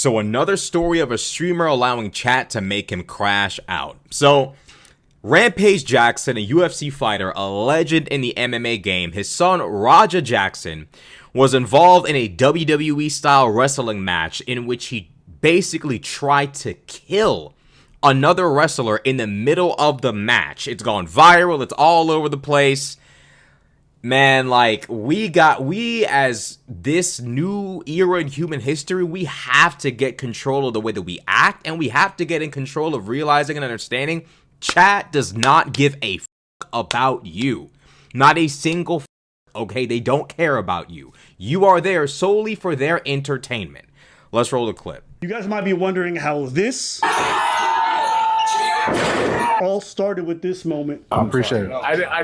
So another story of a streamer allowing chat to make him crash out. So Rampage Jackson, a UFC fighter, a legend in the MMA game, his son Raja Jackson was involved in a WWE style wrestling match in which he basically tried to kill another wrestler in the middle of the match. It's gone viral, it's all over the place. Man, like, we as this new era in human history, we have to get control of the way that we act, and we have to get in control of realizing and understanding chat does not give a fuck about you. Not a single fuck, okay? They don't care about you. You are there solely for their entertainment. Let's roll the clip. You guys might be wondering how this all started with this moment. I appreciate it.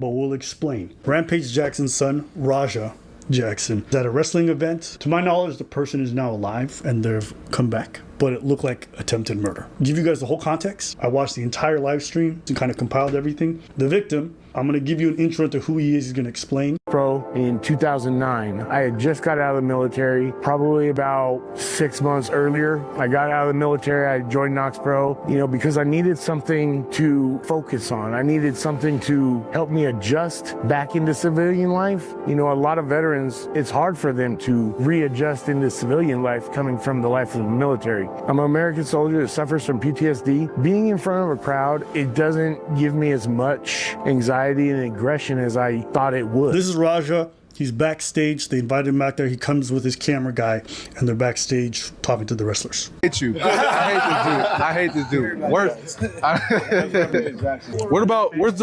But we'll explain. Rampage Jackson's son, Raja Jackson, is at a wrestling event. To my knowledge, the person is now alive and they've come back, but it looked like attempted murder. Give you guys the whole context. I watched the entire live stream and kind of compiled everything. The victim, I'm going to give you an intro to who he is. He's going to explain. Pro in 2009. I had just got out of the military, probably about 6 months earlier. I got out of the military, I joined Knox Pro, because I needed something to focus on. I needed something to help me adjust back into civilian life. A lot of veterans, it's hard for them to readjust into civilian life coming from the life of the military. I'm an American soldier that suffers from PTSD. Being in front of a crowd, it doesn't give me as much anxiety and aggression as I thought it would. This is Raja. He's backstage. They invited him back there. He comes with his camera guy, and they're backstage talking to the wrestlers. I hate this dude. Where's the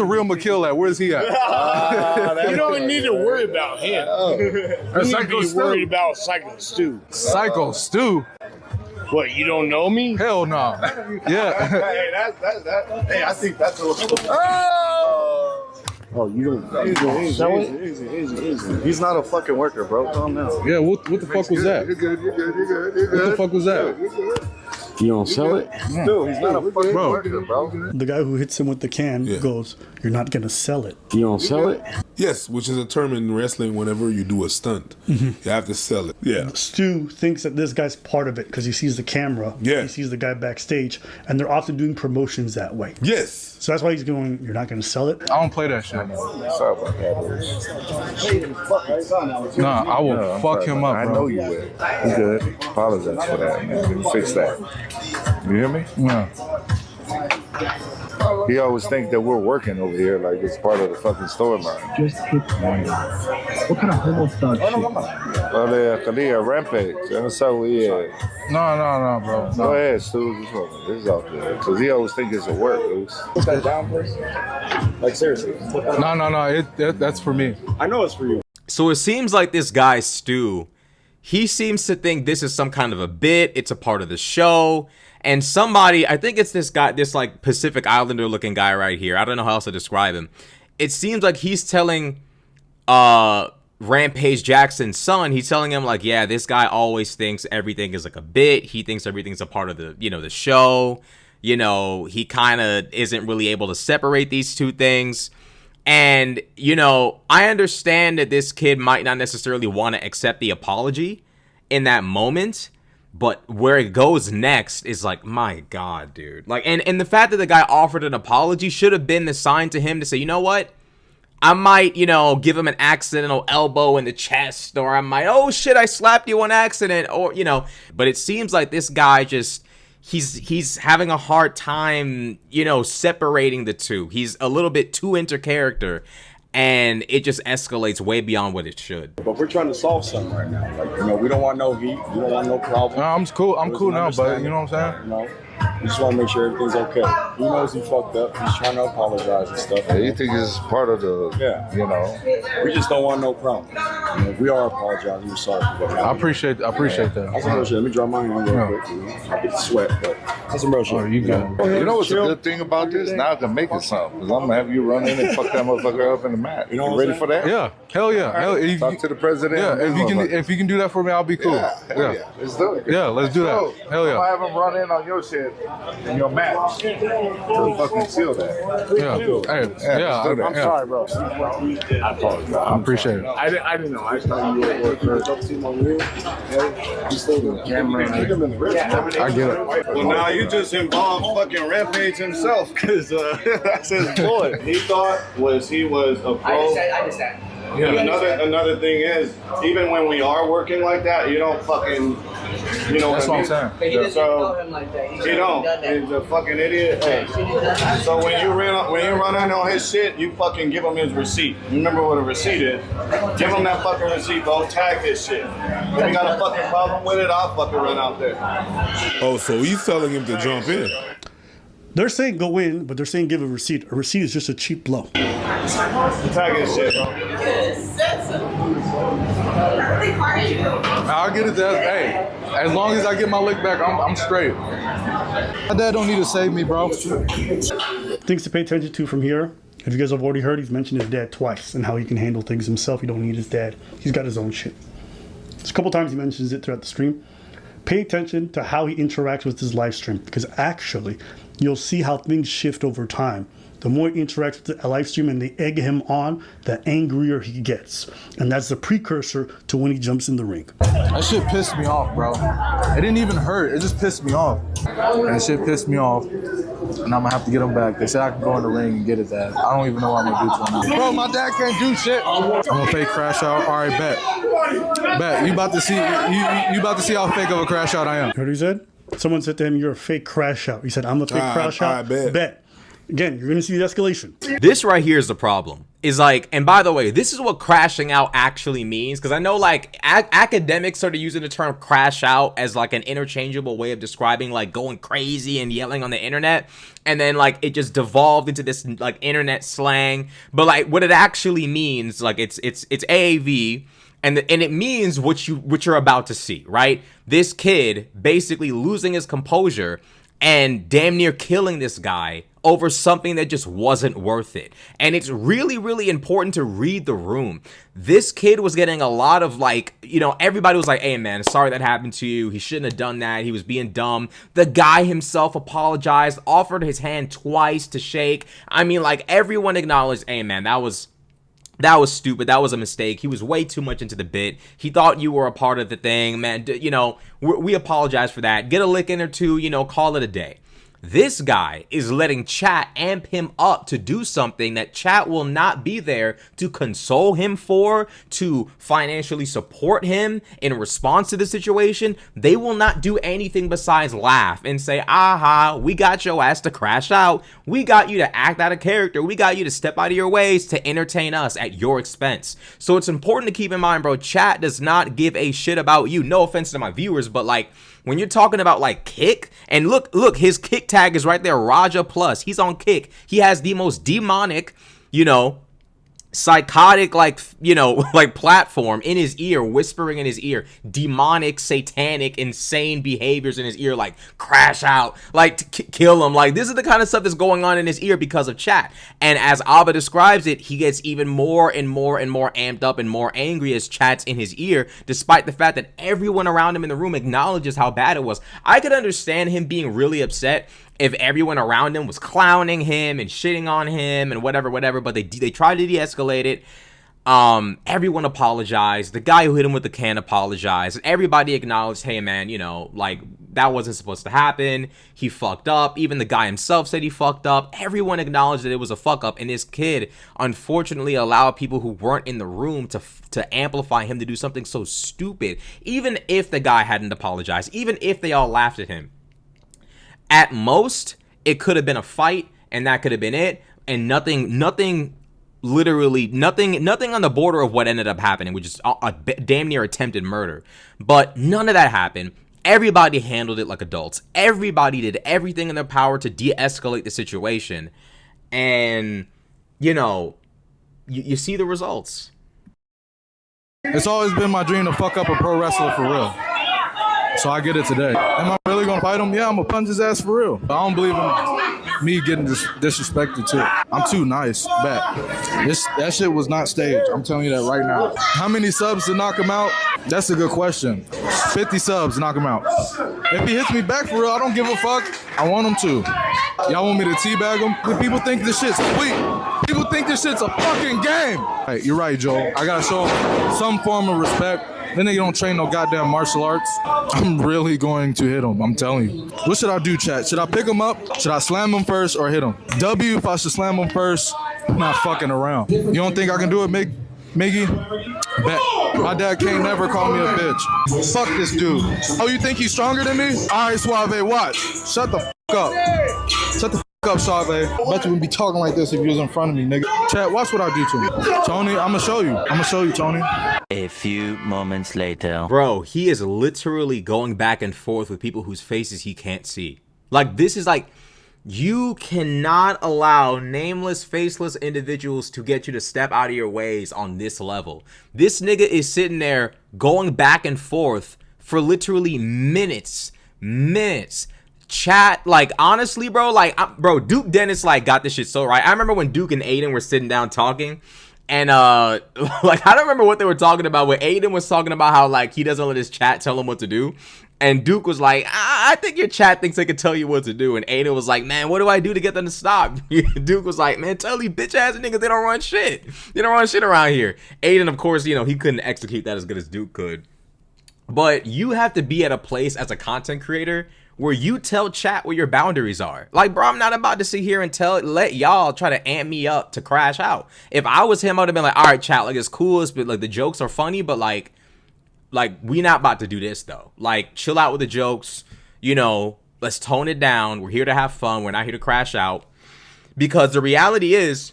real McKill at? Where's he at? You don't need to worry about him. You need to be worried about Psycho Stu. Psycho Stu? What, you don't know me? Hell no. Yeah. Hey, I think that's a little... Oh, you don't sell it? Easy. He's not a fucking worker, bro. Calm down. Yeah, what the fuck was that? You're good. What the fuck was that? You don't sell it? Dude, he's not a fucking worker, bro. The guy who hits him with the can goes, "You're not going to sell it." You don't sell it? Yes, which is a term in wrestling whenever you do a stunt. You have to sell it. Yeah. Stu thinks that this guy's part of it because he sees the camera. Yeah. He sees the guy backstage, and they're often doing promotions that way. Yes. So that's why he's going, "You're not going to sell it?" I don't play that shit. Sorry about that. Nah, I will fuck him up, I bro. know you will. You good. Apologize for that, man. Fix that. You hear me? Yeah. He always thinks that we're working over here like it's part of the fucking storyline. Just keep quiet. What kind of homo thug shit? Rampage. That's how we No, bro. Go ahead, Stu. This is out there. Because he always thinks it's a work, dude. Put that down first. Like, seriously. No. That's for me. I know it's for you. So it seems like this guy, Stu, he seems to think this is some kind of a bit. It's a part of the show. And somebody, I think it's this guy, this like Pacific Islander looking guy right here. I don't know how else to describe him. It seems like he's telling Rampage Jackson's son, he's telling him like, yeah, this guy always thinks everything is like a bit. He thinks everything's a part of the, the show. He kind of isn't really able to separate these two things. And, I understand that this kid might not necessarily want to accept the apology in that moment. But where it goes next is like, my God, dude. Like, and the fact that the guy offered an apology should have been the sign to him to say, you know what? I might, give him an accidental elbow in the chest, or I might, oh shit, I slapped you on accident, or, But it seems like this guy just, he's having a hard time, separating the two. He's a little bit too into character. And it just escalates way beyond what it should. But we're trying to solve something right now. Like, we don't want no heat. We don't want no problem. No, I'm cool. I'm cool now, but you know what I'm saying? We just want to make sure everything's okay. He knows he fucked up. He's trying to apologize and stuff. Yeah, you think it's part of the, We just don't want no problem. If we are apologizing, we're sorry for what happened. I appreciate that. That's some real shit. Let me draw mine on real quick. I get the sweat, but that's some real shit. Oh, you good. You know what's a good thing about this? Now I can make it something. Because I'm going to have you run in and fuck that motherfucker up in the mat. You ready for that? Yeah. Hell yeah. Talk to the president. Yeah, if you can do that for me, I'll be cool. Yeah. Let's do it. Yeah, let's do that. Hell yeah. I'm going to have him run in on your shit. in your match to fucking seal that. I'm sorry, bro. I apologize. I appreciate it. I didn't know. I just thought you were I get it. Well, now you just involved fucking Rampage himself, because that's his boy. He thought he was a pro. I understand. Yeah. Another thing is, even when we are working like that, you don't fucking, you know That's what I what I'm mean? saying. But he doesn't know him like that. He don't. He's a fucking idiot. Hey. So when you run in on his shit, you fucking give him his receipt. You remember what a receipt is? Give him that fucking receipt, bro. Tag his shit. If you got a fucking problem with it, I'll fucking run out there. Oh, so he's telling him to jump in. They're saying go in, but they're saying give a receipt. A receipt is just a cheap blow. Tag his shit, bro. I'll get it there. Hey, as long as I get my lick back, I'm straight. My dad don't need to save me, bro. Things to pay attention to from here. If you guys have already heard, he's mentioned his dad twice and how he can handle things himself. He don't need his dad. He's got his own shit. There's a couple times he mentions it throughout the stream. Pay attention to how he interacts with his live stream, because actually you'll see how things shift over time. The more he interacts with the live stream and they egg him on, the angrier he gets. And that's the precursor to when he jumps in the ring. That shit pissed me off, bro. It didn't even hurt. It just pissed me off. And shit pissed me off. And I'm gonna have to get him back. They said I can go in the ring and get his ass. I don't even know what I'm gonna do to him. Bro, my dad can't do shit. I'm gonna fake crash out. All right, bet. Bet. You about to see how fake of a crash out I am. Heard what he said? Someone said to him, "You're a fake crash out." He said, "I'm a fake crash out." I bet. Bet. Again, you're gonna see the escalation. This right here is the problem. Is like, and by the way, this is what crashing out actually means, because I know like academics started using the term crash out as like an interchangeable way of describing like going crazy and yelling on the internet, and then like it just devolved into this like internet slang. But like what it actually means, like it's AAV. And it means what you're about to see, right? This kid basically losing his composure and damn near killing this guy over something that just wasn't worth it. And it's really, really important to read the room. This kid was getting a lot of like, you know, everybody was like, hey man, sorry that happened to you. He shouldn't have done that. He was being dumb. The guy himself apologized, offered his hand twice to shake. I mean, like everyone acknowledged, hey man, that was stupid. That was a mistake. He was way too much into the bit. He thought you were a part of the thing, man. You know, we apologize for that. Get a lick in or two, you know, call it a day. This guy is letting chat amp him up to do something that chat will not be there to console him for, to financially support him in response to the situation. They will not do anything besides laugh and say, aha, we got your ass to crash out. We got you to act out of character. We got you to step out of your ways to entertain us at your expense. So it's important to keep in mind, bro, chat does not give a shit about you. No offense to my viewers, but like, when you're talking about like Kick, and look, his Kick tag is right there, Raja Plus. He's on Kick. He has the most demonic, you know, psychotic, like, you know, like platform in his ear, whispering in his ear, demonic, satanic, insane behaviors in his ear, like crash out, like kill him. Like this is the kind of stuff that's going on in his ear because of chat. And as Abba describes it, he gets even more and more and more amped up and more angry as chat's in his ear, despite the fact that everyone around him in the room acknowledges how bad it was. I could understand him being really upset if everyone around him was clowning him and shitting on him and whatever, but they tried to de-escalate it. Everyone apologized. The guy who hit him with the can apologized. Everybody acknowledged, hey man, you know, like that wasn't supposed to happen. He fucked up. Even the guy himself said he fucked up. Everyone acknowledged that it was a fuck up, and this kid unfortunately allowed people who weren't in the room to amplify him to do something so stupid. Even if the guy hadn't apologized, even if they all laughed at him, at most, it could have been a fight, and that could have been it, and nothing on the border of what ended up happening, which is a damn near attempted murder. But none of that happened. Everybody handled it like adults. Everybody did everything in their power to de-escalate the situation, and, you know, you see the results. It's always been my dream to fuck up a pro wrestler for real. So I get it today. Am I really gonna fight him? Yeah, I'm gonna punch his ass for real. I don't believe in me getting disrespected too. I'm too nice. Bet. That shit was not staged. I'm telling you that right now. How many subs to knock him out? That's a good question. 50 subs to knock him out. If he hits me back for real, I don't give a fuck. I want him to. Y'all want me to teabag him? People think this shit's sweet. People think this shit's a fucking game. Hey, you're right, Joel. I gotta show him some form of respect. Then they don't train no goddamn martial arts. I'm really going to hit him. I'm telling you. What should I do, chat? Should I pick him up? Should I slam him first or hit him? W if I should slam him first. I'm not fucking around. You don't think I can do it, Miggy? Bet. My dad can't never call me a bitch. Fuck this dude. Oh, you think he's stronger than me? All right, Suave, watch. Shut the fuck up. Shut the fuck up, Suave. I bet you wouldn't be talking like this if you was in front of me, nigga. Chat, watch what I do to him. Tony, I'm gonna show you. I'm gonna show you, Tony. A few moments later. Bro, he is literally going back and forth with people whose faces he can't see. Like, this is like, you cannot allow nameless, faceless individuals to get you to step out of your ways on this level. This nigga is sitting there going back and forth for literally minutes. Chat, like, honestly, bro, like, bro, Duke Dennis, like, got this shit so right. I remember when Duke and Aiden were sitting down talking. And, like, I don't remember what they were talking about, but Aiden was talking about how, like, he doesn't let his chat tell him what to do. And Duke was like, I think your chat thinks they can tell you what to do. And Aiden was like, man, what do I do to get them to stop? Duke was like, man, tell these bitch-ass niggas they don't run shit. They don't run shit around here. Aiden, of course, you know, he couldn't execute that as good as Duke could. But you have to be at a place as a content creator where you tell chat what your boundaries are. Like, bro, I'm not about to sit here and let y'all try to amp me up to crash out. If I was him, I would have been like, all right, chat, like, it's cool, but like the jokes are funny, but like we not about to do this though. Like, chill out with the jokes, you know, let's tone it down. We're here to have fun. We're not here to crash out. Because the reality is,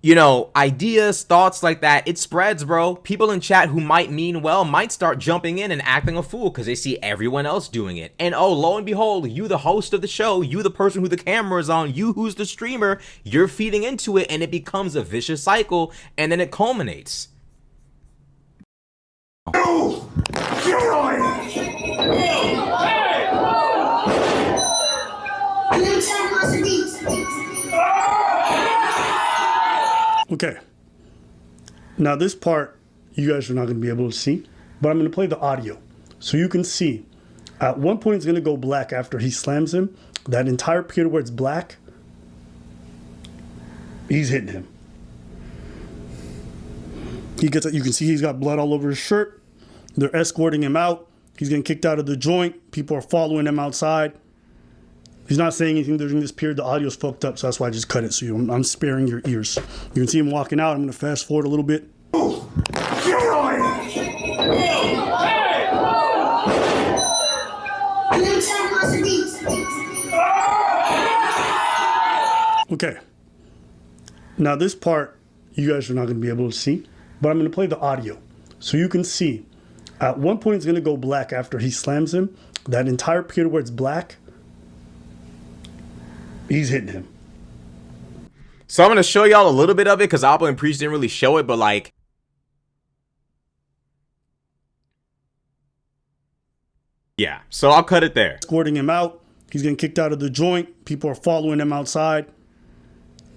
you know, ideas, thoughts like that, it spreads, bro. People in chat who might mean well might start jumping in and acting a fool because they see everyone else doing it. And oh, lo and behold, you the host of the show, you the person who the camera is on, you who's the streamer, you're feeding into it and it becomes a vicious cycle and then it culminates. Okay. Now this part you guys are not going to be able to see, but I'm going to play the audio so you can see. At one point it's going to go black after he slams him. That entire period where it's black, he's hitting him. He gets it. You can see he's got blood all over his shirt. They're escorting him out. He's getting kicked out of the joint. People are following him outside. He's not saying anything during this period. The audio's fucked up, so that's why I just cut it. So I'm sparing your ears. You can see him walking out. I'm going to fast forward a little bit. Okay. Now this part you guys are not going to be able to see, but I'm going to play the audio so you can see. At one point it's going to go black after he slams him. That entire period where it's black, he's hitting him. So I'm going to show y'all a little bit of it because Apple and Priest didn't really show it, but like, yeah, so I'll cut it there. Escorting him out. He's getting kicked out of the joint. People are following him outside.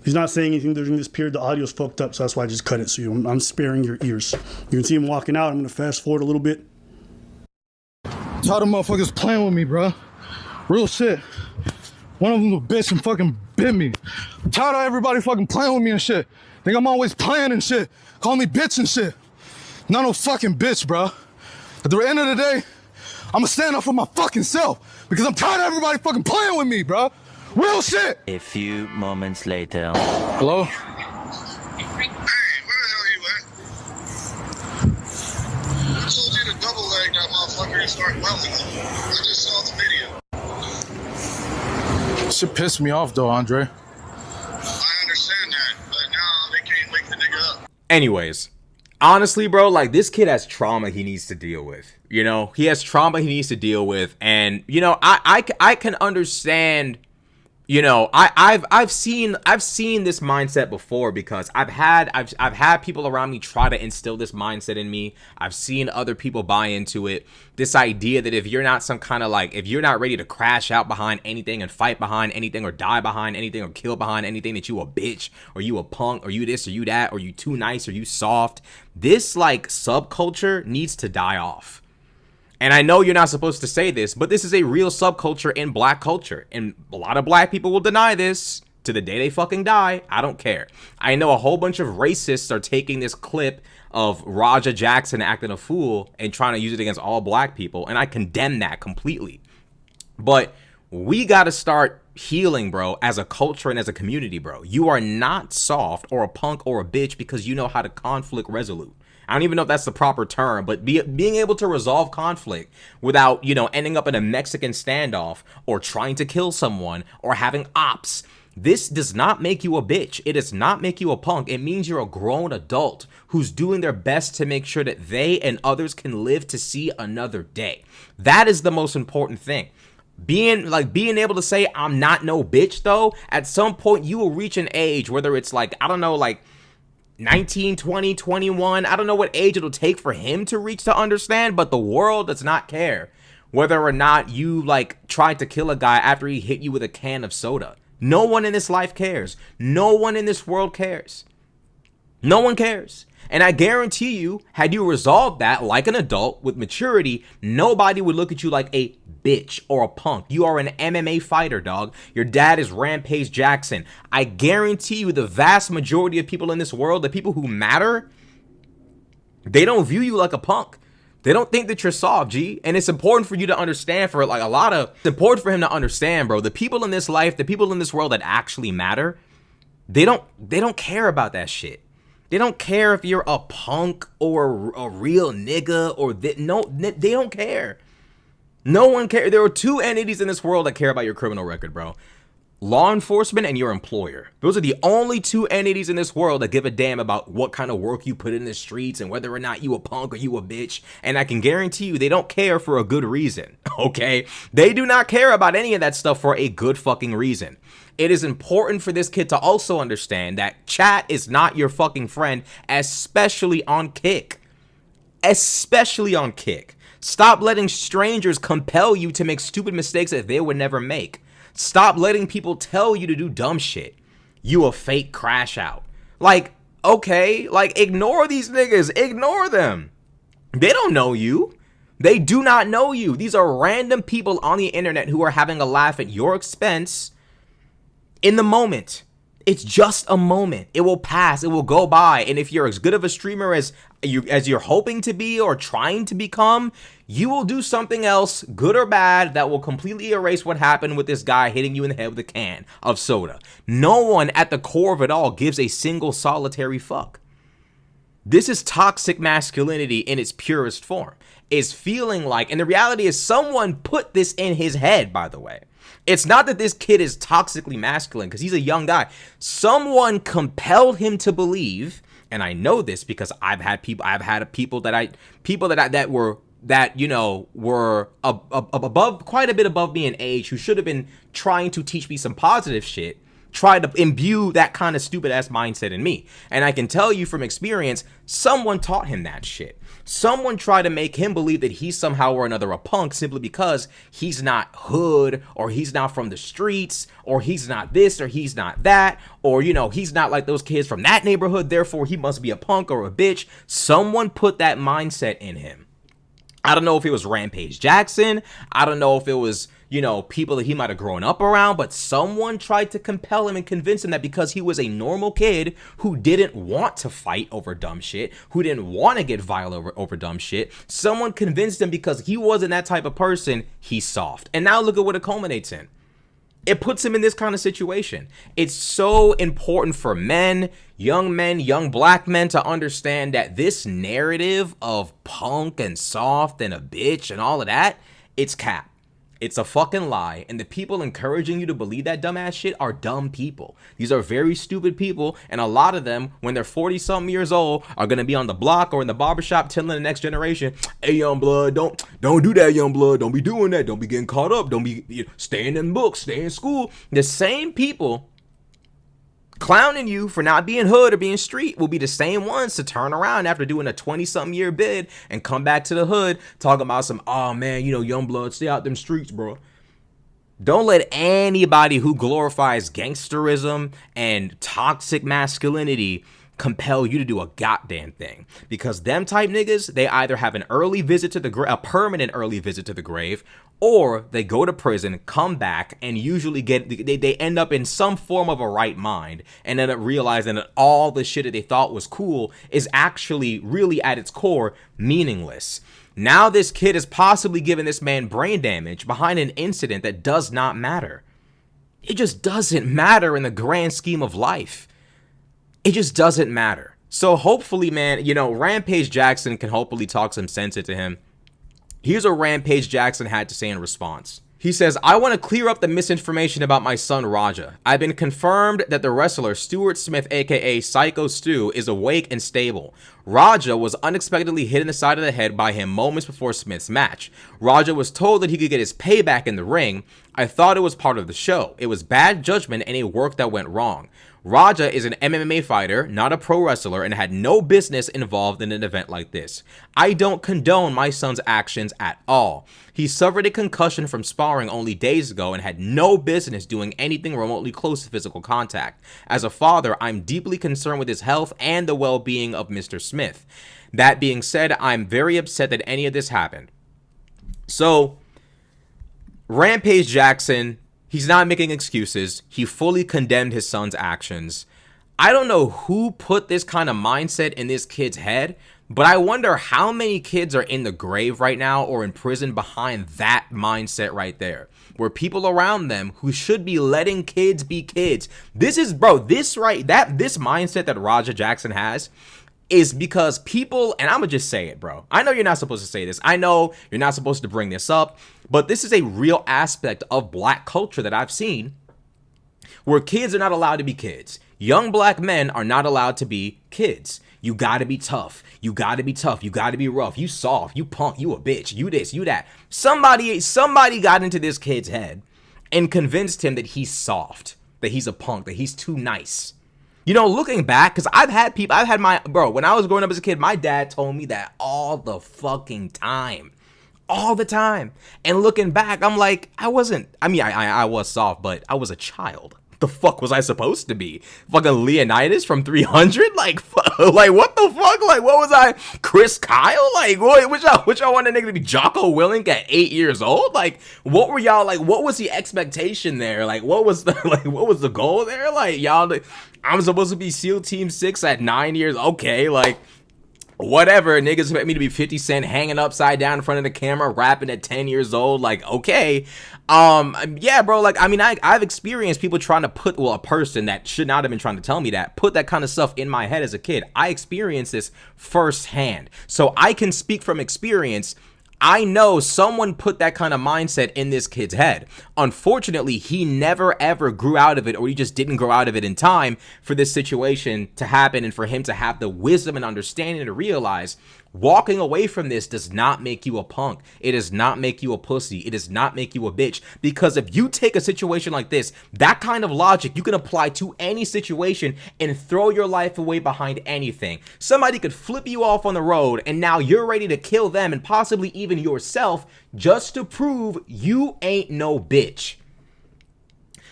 He's not saying anything during this period. The audio's fucked up, so that's why I just cut it. So I'm sparing your ears. You can see him walking out. I'm going to fast forward a little bit. Tired of motherfuckers playing with me, bro. Real shit. One of them a bitch and fucking bit me. I'm tired of everybody fucking playing with me and shit. Think I'm always playing and shit. Call me bitch and shit. Not no fucking bitch, bro. At the end of the day, I'ma stand up for my fucking self because I'm tired of everybody fucking playing with me, bro. Real shit. A few moments later. Hello? Hey, where the hell you at? I told you to double leg that motherfucker and start welding. I just saw the video. Shit pissed me off though, Andre. I understand that, but now they can't wake the nigga up. Anyways, honestly, bro, like, this kid has trauma he needs to deal with. You know, he has trauma he needs to deal with. And, you know, I can understand You know, I've seen this mindset before, because I've had people around me try to instill this mindset in me. I've seen other people buy into it. This idea that if you're not some kind of like, if you're not ready to crash out behind anything and fight behind anything or die behind anything or kill behind anything, that you a bitch or you a punk or you this or you that or you too nice or you soft. This like subculture needs to die off. And I know you're not supposed to say this, but this is a real subculture in black culture. And a lot of black people will deny this to the day they fucking die. I don't care. I know a whole bunch of racists are taking this clip of Raja Jackson acting a fool and trying to use it against all black people. And I condemn that completely. But we got to start healing, bro, as a culture and as a community, bro. You are not soft or a punk or a bitch because you know how to conflict resolute. I don't even know if that's the proper term, but being able to resolve conflict without, you know, ending up in a Mexican standoff or trying to kill someone or having ops. This does not make you a bitch. It does not make you a punk. It means you're a grown adult who's doing their best to make sure that they and others can live to see another day. That is the most important thing. Being able to say, I'm not no bitch, though, at some point you will reach an age, whether it's like, I don't know, like 19, 20, 21. I don't know what age it'll take for him to reach to understand, but the world does not care whether or not you like tried to kill a guy after he hit you with a can of soda. No one in this life cares. No one in this world cares. No one cares. And I guarantee you, had you resolved that like an adult with maturity, nobody would look at you like a bitch or a punk. You are an MMA fighter, dog. Your dad is Rampage Jackson. I guarantee you the vast majority of people in this world, the people who matter, they don't view you like a punk. They don't think that you're soft, G. And it's important for you to understand, for like it's important for him to understand, bro. The people in this life, the people in this world that actually matter, they don't care about that shit. They don't care if you're a punk or a real nigga or no, they don't care. No one cares. There are two entities in this world that care about your criminal record, bro. Law enforcement and your employer. Those are the only two entities in this world that give a damn about what kind of work you put in the streets and whether or not you a punk or you a bitch. And I can guarantee you they don't care for a good reason, okay? They do not care about any of that stuff for a good fucking reason. It is important for this kid to also understand that chat is not your fucking friend, especially on Kick. Especially on Kick. Stop letting strangers compel you to make stupid mistakes that they would never make. Stop letting people tell you to do dumb shit. You a fake crash out. Like, okay, like ignore these niggas. Ignore them. They don't know you. They do not know you. These are random people on the internet who are having a laugh at your expense in the moment. It's just a moment. It will pass. It will go by. And if you're as good of a streamer as you're hoping to be or trying to become, you will do something else, good or bad, that will completely erase what happened with this guy hitting you in the head with a can of soda. No one at the core of it all gives a single solitary fuck. This is toxic masculinity in its purest form. Is feeling like, and the reality is someone put this in his head, by the way. It's not that this kid is toxically masculine because he's a young guy. Someone compelled him to believe, and I know this because I've had people that were above, quite a bit above me in age, who should have been trying to teach me some positive shit, tried to imbue that kind of stupid ass mindset in me. And I can tell you from experience, someone taught him that shit. Someone tried to make him believe that he's somehow or another a punk simply because he's not hood, or he's not from the streets, or he's not this, or he's not that, or, you know, he's not like those kids from that neighborhood, therefore he must be a punk or a bitch. Someone put that mindset in him. I don't know if it was Rampage Jackson. I don't know if it was, you know, people that he might have grown up around, but someone tried to compel him and convince him that because he was a normal kid who didn't want to fight over dumb shit, who didn't want to get violent over dumb shit, someone convinced him because he wasn't that type of person, he's soft. And now look at what it culminates in. It puts him in this kind of situation. It's so important for men, young black men, to understand that this narrative of punk and soft and a bitch and all of that, it's cap. It's a fucking lie, and the people encouraging you to believe that dumbass shit are dumb people. These are very stupid people, and a lot of them, when they're 40-something years old, are gonna be on the block or in the barbershop telling the next generation, hey, young blood, don't do that, young blood. Don't be doing that. Don't be getting caught up. Don't be staying in books, stay in school. The same people clowning you for not being hood or being street will be the same ones to turn around after doing a 20-something year bid and come back to the hood talking about some, oh man, young blood, stay out them streets, bro. Don't let anybody who glorifies gangsterism and toxic masculinity compel you to do a goddamn thing, because them type niggas, they either have an early visit to the grave, a permanent early visit to the grave, or they go to prison, come back, and usually they end up in some form of a right mind and end up realizing that all the shit that they thought was cool is actually really at its core meaningless. Now this kid is possibly giving this man brain damage behind an incident that does not matter. It just doesn't matter in the grand scheme of life. It just doesn't matter. So hopefully, man, Rampage Jackson can hopefully talk some sense into him. Here's what Rampage Jackson had to say in response. He says, I want to clear up the misinformation about my son Raja. I've been confirmed that the wrestler Stuart Smith, aka Psycho Stu, is awake and stable. Raja was unexpectedly hit in the side of the head by him moments before Smith's match. Raja was told that he could get his payback in the ring. I thought it was part of the show. It was bad judgment and a work that went wrong. Raja is an MMA fighter, not a pro wrestler, and had no business involved in an event like this. I don't condone my son's actions at all. He suffered a concussion from sparring only days ago and had no business doing anything remotely close to physical contact. As a father, I'm deeply concerned with his health and the well-being of Mr. Smith. That being said, I'm very upset that any of this happened. So, Rampage Jackson, he's not making excuses. He fully condemned his son's actions. I don't know who put this kind of mindset in this kid's head, but I wonder how many kids are in the grave right now or in prison behind that mindset right there, where people around them who should be letting kids be kids. This mindset that Raja Jackson has is because people, and I'm gonna just say it, bro. I know you're not supposed to say this. I know you're not supposed to bring this up, but this is a real aspect of black culture that I've seen where kids are not allowed to be kids. Young black men are not allowed to be kids. You gotta be tough. You gotta be tough. You gotta be rough. You soft. You punk. You a bitch. You this. You that. Somebody got into this kid's head and convinced him that he's soft, that he's a punk, that he's too nice. Looking back, because when I was growing up as a kid, my dad told me that all the fucking time. All the time. And looking back, I'm like, I was soft, but I was a child. The fuck was I supposed to be? Fucking Leonidas from 300? Like what the fuck? Like, what was I? Chris Kyle? Like, which y'all want a nigga to be Jocko Willink at 8 years old? Like, what were y'all, like, what was the expectation there? Like, what was the goal there? Like, y'all, I'm supposed to be SEAL Team 6 at 9 years? Okay, like, whatever. Niggas expect me to be 50 Cent hanging upside down in front of the camera, rapping at 10 years old. Like, okay. Yeah, bro. Like, I've experienced people trying to put, a person that should not have been trying to tell me that, put that kind of stuff in my head as a kid. I experienced this firsthand. So I can speak from experience. I know someone put that kind of mindset in this kid's head. Unfortunately, he never ever grew out of it, or he just didn't grow out of it in time for this situation to happen and for him to have the wisdom and understanding to realize walking away from this does not make you a punk. It does not make you a pussy. It does not make you a bitch. Because if you take a situation like this, that kind of logic you can apply to any situation and throw your life away behind anything. Somebody could flip you off on the road and now you're ready to kill them and possibly even yourself just to prove you ain't no bitch.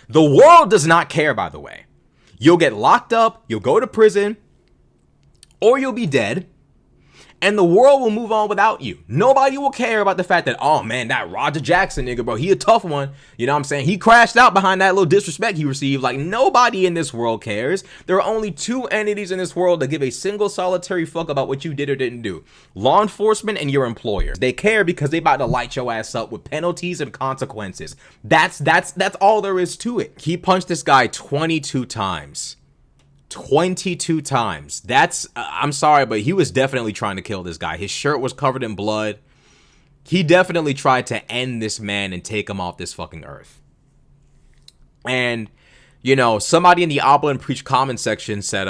The world does not care, by the way. You'll get locked up, you'll go to prison, or you'll be dead. And the world will move on without you. Nobody will care about the fact that, oh man, that Raja Jackson nigga, bro, he a tough one. You know what I'm saying? He crashed out behind that little disrespect he received. Like, nobody in this world cares. There are only two entities in this world that give a single solitary fuck about what you did or didn't do. Law enforcement and your employer. They care because they about to light your ass up with penalties and consequences. That's all there is to it. He punched this guy 22 times. 22 times. That's, I'm sorry, but he was definitely trying to kill this guy. His shirt was covered in blood. He definitely tried to end this man and take him off this fucking earth. And, you know, somebody in the Abba and Preach comment section said,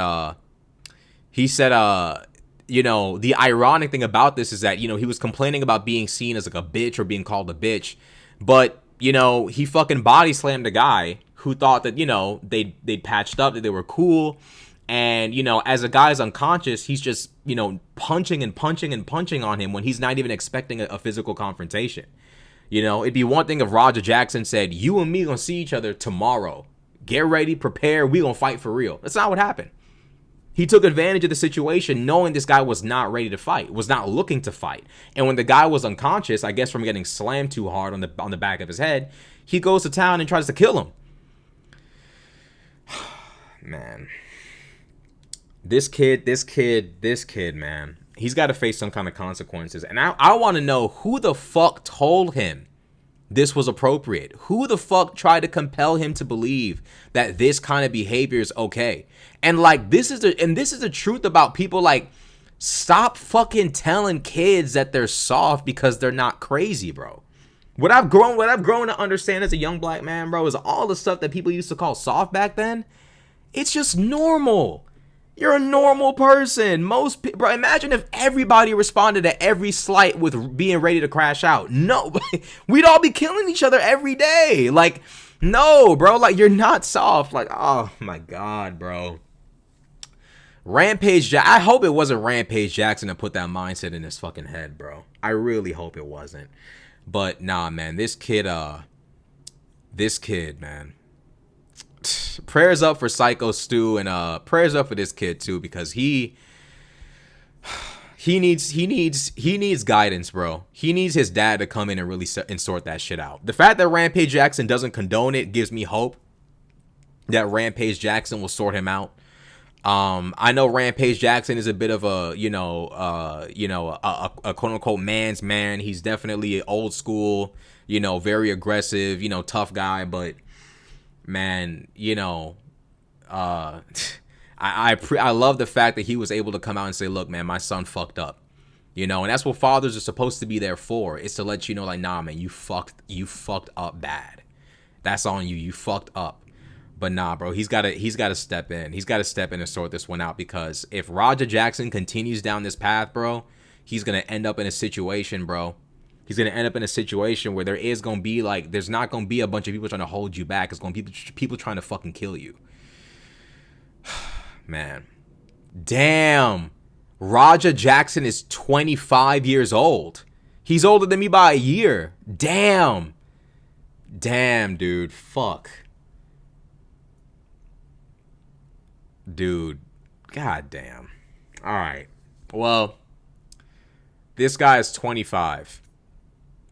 you know, the ironic thing about this is that, you know, he was complaining about being seen as like a bitch or being called a bitch. But, you know, he fucking body slammed a guy who thought that, you know, they'd patched up, that they were cool. And, you know, as a guy's unconscious, he's just, you know, punching and punching and punching on him when he's not even expecting a physical confrontation. You know, it'd be one thing if Raja Jackson said, you and me gonna see each other tomorrow. Get ready, prepare, we gonna fight for real. That's not what happened. He took advantage of the situation knowing this guy was not ready to fight, was not looking to fight. And when the guy was unconscious, I guess from getting slammed too hard on the back of his head, he goes to town and tries to kill him. Man. This kid, man, he's got to face some kind of consequences. And I want to know who the fuck told him this was appropriate. Who the fuck tried to compel him to believe that this kind of behavior is okay? And like, this is the truth about people. Like, stop fucking telling kids that they're soft because they're not crazy, bro. What I've grown to understand as a young black man, bro, is all the stuff that people used to call soft back then. It's just normal. You're a normal person. Bro, imagine if everybody responded to every slight with being ready to crash out. No, we'd all be killing each other every day. Like, no, bro, like, you're not soft. Like, oh my God, bro. I hope it wasn't Rampage Jackson that put that mindset in his fucking head, bro. I really hope it wasn't. But nah, man, this kid, man. Prayers up for Psycho Stu, and prayers up for this kid too, because he needs guidance, bro. He needs his dad to come in and really sort that shit out. The fact that Rampage Jackson doesn't condone it gives me hope that Rampage Jackson will sort him out. I know Rampage Jackson is a bit of a, a quote unquote man's man. He's definitely old school, very aggressive, tough guy, but man, I love the fact that he was able to come out and say, look, man, my son fucked up, and that's what fathers are supposed to be there for. It's to let you know, like, nah, man, you fucked up bad. That's on you. You fucked up. But nah, bro, he's got to step in. He's got to step in and sort this one out, because if Raja Jackson continues down this path, bro, he's going to end up in a situation, bro. He's going to end up in a situation where there's not going to be a bunch of people trying to hold you back. It's going to be people trying to fucking kill you. Man. Damn. Raja Jackson is 25 years old. He's older than me by a year. Damn. Damn, dude. Fuck. Dude. God damn. All right. Well, this guy is 25.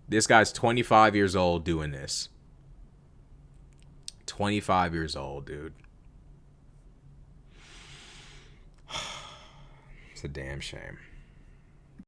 This guy's 25 years old doing this. 25 years old, dude. It's a damn shame.